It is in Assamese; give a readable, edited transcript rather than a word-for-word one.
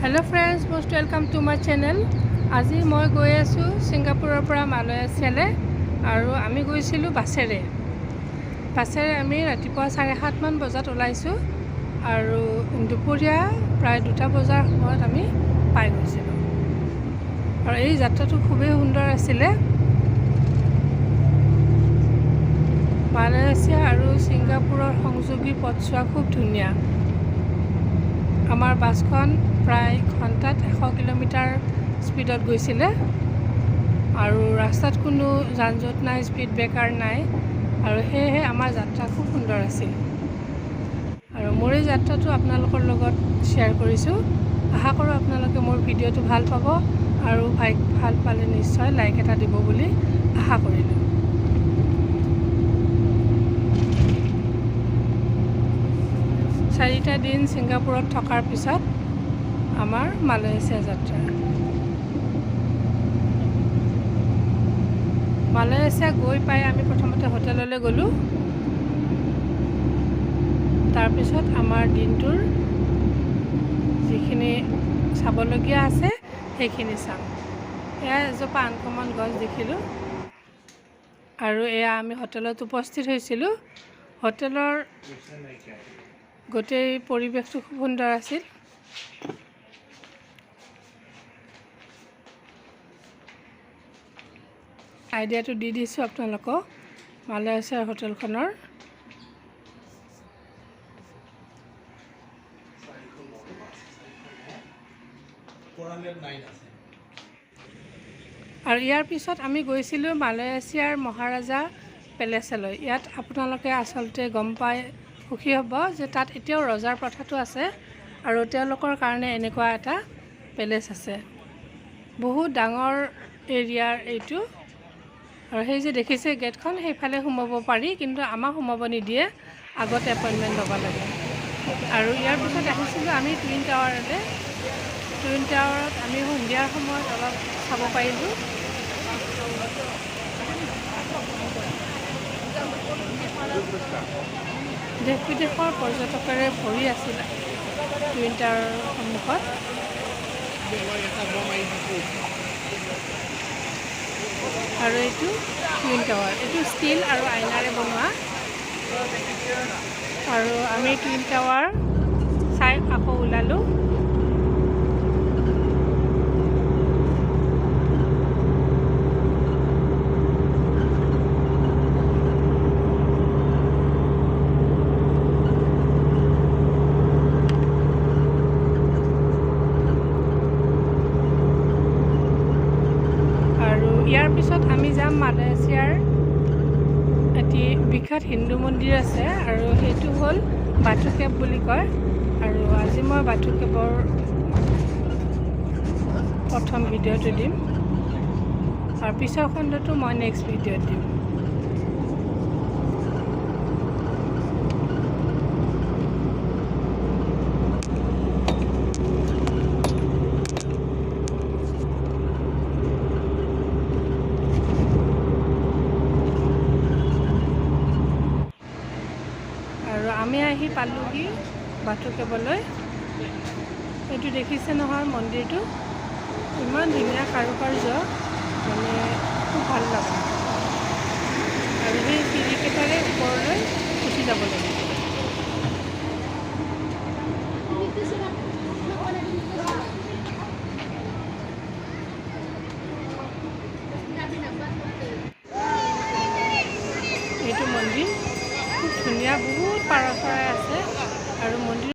Hello friends, most welcome to my channel. আজি মই গৈ আছো সিঙ্গাপুৰৰ পৰা মালয়েছিয়ালে আৰু আমি গৈছিলো বাছেৰে আমি ৰাতিপুৱা 7:30 মান বজাত ওলাইছো আৰু দুপৰীয়া প্ৰায় 2টা বজাৰ সময়ত আমি পাই গৈছিলো আৰু এই যাত্ৰাটো খুবেই সুন্দৰ আছিল মালয়েছিয়া আৰু সিঙ্গাপুৰৰ সংযোগী পথছোৱা খুব ধুনীয়া আমাৰ বাছখন প্ৰায় ঘণ্টাত 100 কিলোমিটাৰ স্পীডত গৈছিল আৰু ৰাস্তাত কোনো যানজট নাই স্পীড ব্ৰেকাৰ নাই আৰু হেহে আমাৰ যাত্ৰা খুব সুন্দৰ আছিল আৰু মোৰ এই যাত্ৰাটো আপোনালোকৰ লগত শেয়াৰ কৰিছো আশা কৰোঁ আপোনালোকে মোৰ ভিডিঅ'টো ভাল পাব আৰু ভাল পালে নিশ্চয় লাইক এটা দিব বুলি আশা কৰিলো 4টা দিন সিঙ্গাপুৰত থকাৰ পিছত আমাৰ মালয়েছিয়া যাত্ৰা মালয়েছিয়া গৈ পাই আমি প্ৰথমতে হোটেললৈ গলো তাৰ পিছত আমাৰ দিনটোৰ যিখিনি চাবলগীয়া আছে সেইখিনি চাম এয়া এজোপা আনকমন গছ দেখিলো আৰু এয়া আমি হোটেলত উপস্থিত হৈছিলো হোটেলৰ গোটেই পৰিৱেশটো খুব সুন্দৰ আছিল আইডিয়াটো দি দিছো আপোনালোকক মালয়েছিয়াৰ হোটেলখনৰ আৰু ইয়াৰ পিছত আমি গৈছিলো মালয়েছিয়াৰ মহাৰাজা পেলেচলৈ ইয়াত আপোনালোকে আসলতে গম পায় সুখী হ'ব যে তাত এতিয়াও ৰজাৰ প্ৰথাটো আছে আৰু তেওঁলোকৰ কাৰণে এনেকুৱা এটা পেলেচ আছে বহুত ডাঙৰ এৰিয়াৰ এইটো আৰু সেই যে দেখিছে গেটখন সেইফালে সোমাব পাৰি কিন্তু আমাক সোমাব নিদিয়ে আগতে এপইণ্টমেণ্ট ল'ব লাগে আৰু ইয়াৰ পিছত আহিছিলোঁ আমি টুইন টাৱাৰলৈ টুইন টাৱাৰত আমি সন্ধিয়াৰ সময়ত অলপ চাব পাৰিলোঁ দেশ বিদেশৰ পৰ্যটকেৰে ভৰি আছিল টুইন টাৱাৰৰ সন্মুখত আৰু এইটো টুইন টাৱাৰ এইটো ষ্টিল আৰু আইনাৰে বনোৱা আৰু আমি টুইন টাৱাৰ চাই আকৌ ওলালোঁ ইয়াৰ পিছত আমি যাম মালয়েছিয়াৰ এটি বিখ্যাত হিন্দু মন্দিৰ আছে আৰু সেইটো হ'ল বাথু কেভ বুলি কয় আৰু আজি মই বাথু কেভৰ প্ৰথম ভিডিঅ'টো দিম আৰু পিছৰ খণ্ডটো মই নেক্সট ভিডিঅ'ত দিম আৰু আমি আহি পালোহি বাথু কেভলৈ এইটো দেখিছে নহয় মন্দিৰটো ইমান ধুনীয়া কাৰুকাৰ্য মানে খুব ভাল লগা আৰু সেই চিৰিকেইটাৰে ওপৰলৈ উঠি যাব লাগে এইটো মন্দিৰ খুব ধুনীয়া বহুত পাৰ চৰাই আছে আৰু মন্দিৰ